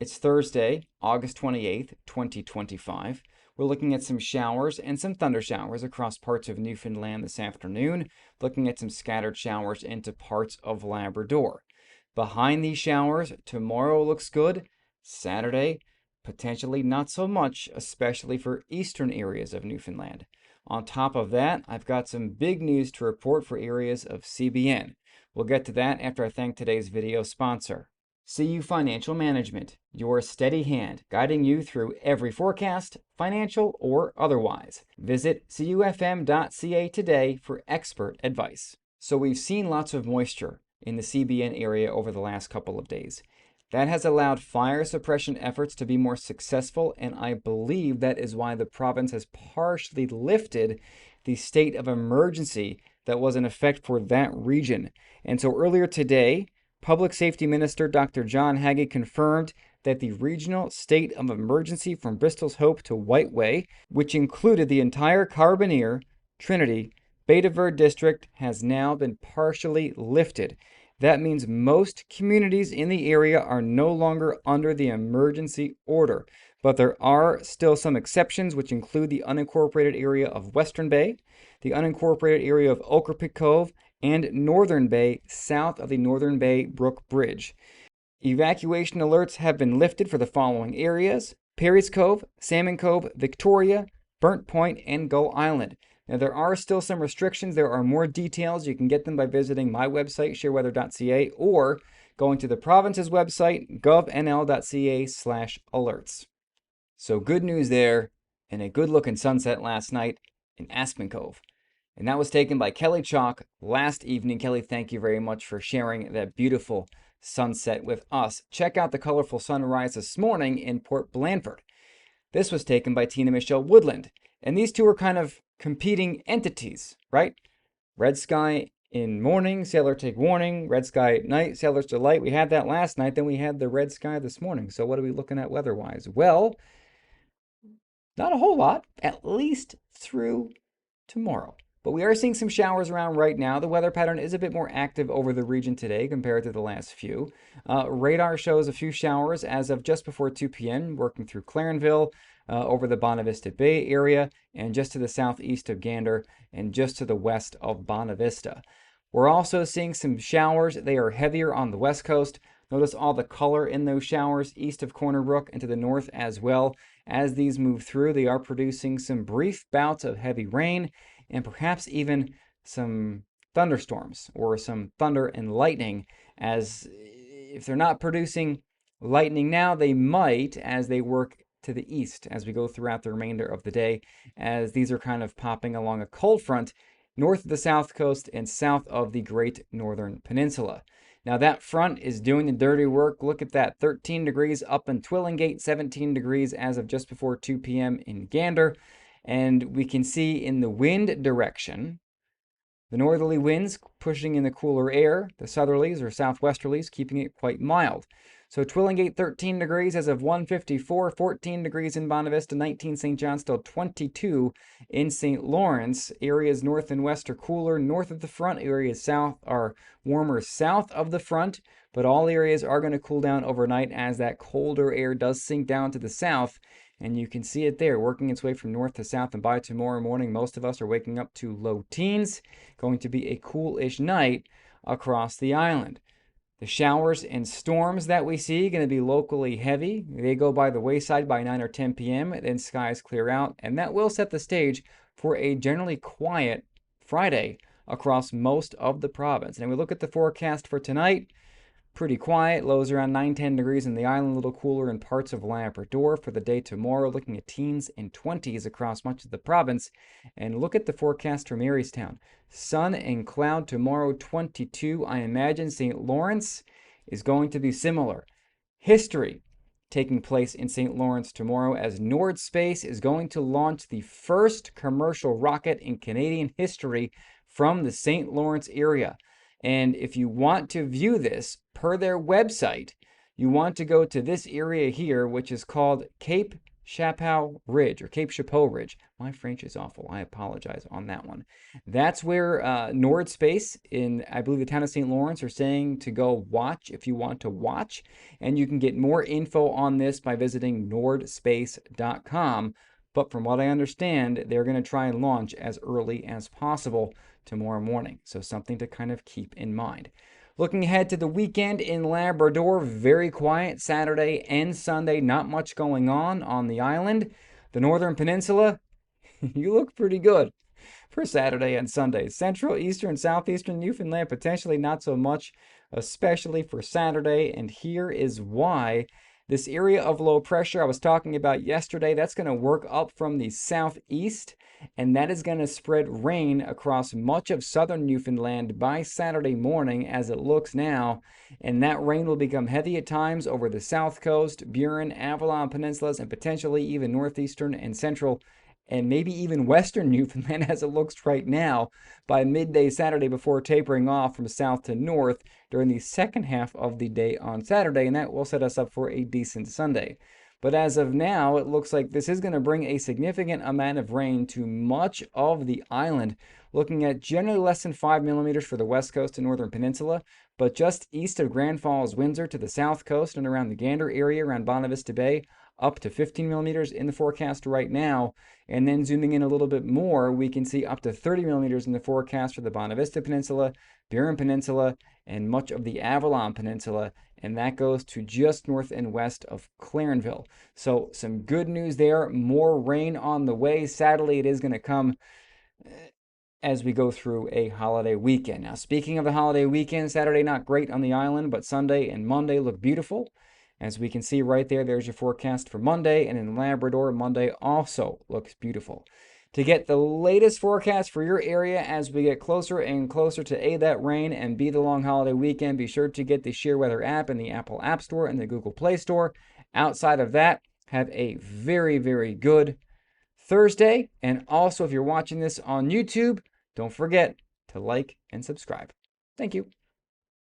It's Thursday, August 28th, 2025. We're looking at some showers and some thunder showers across parts of Newfoundland this afternoon, looking at some scattered showers into parts of Labrador. Behind these showers, tomorrow looks good. Saturday, potentially not so much, especially for eastern areas of Newfoundland. On top of that, I've got some big news to report for areas of CBN. We'll get to that after I thank today's video sponsor. CU Financial Management, your steady hand guiding you through every forecast, financial or otherwise. Visit cufm.ca today for expert advice. So we've seen lots of moisture in the CBN area over the last couple of days. That has allowed fire suppression efforts to be more successful, and I believe that is why the province has partially lifted the state of emergency that was in effect for that region. And so earlier today, Public Safety Minister Dr. John Haggie confirmed that the regional state of emergency from Bristol's Hope to Whiteway, which included the entire Carbonear, Trinity, Beta Verde district, has now been partially lifted. That means most communities in the area are no longer under the emergency order, but there are still some exceptions, which include the unincorporated area of Western Bay, the unincorporated area of Ocrapic Cove, and Northern Bay, south of the Northern Bay Brook Bridge. Evacuation alerts have been lifted for the following areas: Perry's Cove, Salmon Cove, Victoria, Burnt Point, and Gull Island. Now, there are still some restrictions. There are more details. You can get them by visiting my website, sheerweather.ca, or going to the province's website, govnl.ca/alerts. So good news there, and a good-looking sunset last night in Aspen Cove. And that was taken by Kelly Chalk last evening. Kelly, thank you very much for sharing that beautiful sunset with us. Check out the colorful sunrise this morning in Port Blandford. This was taken by Tina Michelle Woodland. And these two are kind of competing entities, right? Red sky in morning, sailor take warning. Red sky at night, sailor's delight. We had that last night. Then we had the red sky this morning. So what are we looking at weather-wise? Well, not a whole lot, at least through tomorrow. But we are seeing some showers around right now. The weather pattern is a bit more active over the region today compared to the last few. Radar shows a few showers as of just before 2 p.m. working through Clarenville, over the Bonavista Bay area, and just to the southeast of Gander, and just to the west of Bonavista. We're also seeing some showers. They are heavier on the west coast. Notice all the color in those showers east of Corner Brook and to the north as well. As these move through, they are producing some brief bouts of heavy rain and perhaps even some thunderstorms or some thunder and lightning, as if they're not producing lightning now, they might as they work to the east as we go throughout the remainder of the day, as these are kind of popping along a cold front north of the south coast and south of the Great Northern Peninsula. Now that front is doing the dirty work. Look at that, 13 degrees up in Twillingate, 17 degrees as of just before 2 p.m. in Gander. And we can see in the wind direction, the northerly winds pushing in the cooler air, the southerlies or southwesterlies keeping it quite mild. So Twillingate 13 degrees as of 1:54, 14 degrees in Bonavista, 19 St. John, still 22 in St. Lawrence. Areas north and west are cooler. North of the front, areas south are warmer south of the front, but all areas are going to cool down overnight as that colder air does sink down to the south. And you can see it there, working its way from north to south. And by tomorrow morning, most of us are waking up to low teens. Going to be a cool-ish night across the island. The showers and storms that we see are going to be locally heavy. They go by the wayside by 9 or 10 p.m. Then skies clear out. And that will set the stage for a generally quiet Friday across most of the province. And we look at the forecast for tonight. Pretty quiet, lows around 9-10 degrees in the island, a little cooler in parts of Labrador. For the day tomorrow, looking at teens and 20s across much of the province. And look at the forecast for Marystown. Sun and cloud tomorrow, 22. I imagine St. Lawrence is going to be similar. History taking place in St. Lawrence tomorrow as Nordspace is going to launch the first commercial rocket in Canadian history from the St. Lawrence area. And if you want to view this per their website, you want to go to this area here, which is called Cape Chapeau Ridge or Cape Chapeau Ridge. My French is awful. I apologize on that one. That's where Nord Space in, I believe, the town of St. Lawrence are saying to go watch if you want to watch. And you can get more info on this by visiting nordspace.com. But from what I understand, they're going to try and launch as early as possible tomorrow morning. So something to kind of keep in mind. Looking ahead to the weekend in Labrador, very quiet Saturday and Sunday, not much going on the island. The Northern Peninsula, you look pretty good for Saturday and Sunday. Central, Eastern, Southeastern Newfoundland, potentially not so much, especially for Saturday. And here is why. This area of low pressure I was talking about yesterday, that's going to work up from the southeast, and that is going to spread rain across much of southern Newfoundland by Saturday morning as it looks now. And that rain will become heavy at times over the south coast, Burin, Avalon peninsulas, and potentially even northeastern and central and maybe even western Newfoundland as it looks right now by midday Saturday before tapering off from south to north during the second half of the day on Saturday, and that will set us up for a decent Sunday. But as of now, it looks like this is going to bring a significant amount of rain to much of the island, looking at generally less than 5 millimeters for the west coast and northern peninsula, but just east of Grand Falls, Windsor to the south coast and around the Gander area around Bonavista Bay, up to 15 millimeters in the forecast right now. And then zooming in a little bit more, we can see up to 30 millimeters in the forecast for the Bonavista Peninsula, Burin Peninsula, and much of the Avalon Peninsula. And that goes to just north and west of Clarenville. So some good news there. More rain on the way. Sadly, it is going to come as we go through a holiday weekend. Now, speaking of the holiday weekend, Saturday not great on the island, but Sunday and Monday look beautiful. As we can see right there, there's your forecast for Monday, and in Labrador, Monday also looks beautiful. To get the latest forecast for your area as we get closer and closer to A, that rain, and B, the long holiday weekend, be sure to get the Sheerr Weather app in the Apple App Store and the Google Play Store. Outside of that, have a very, very good Thursday. And also, if you're watching this on YouTube, don't forget to like and subscribe. Thank you.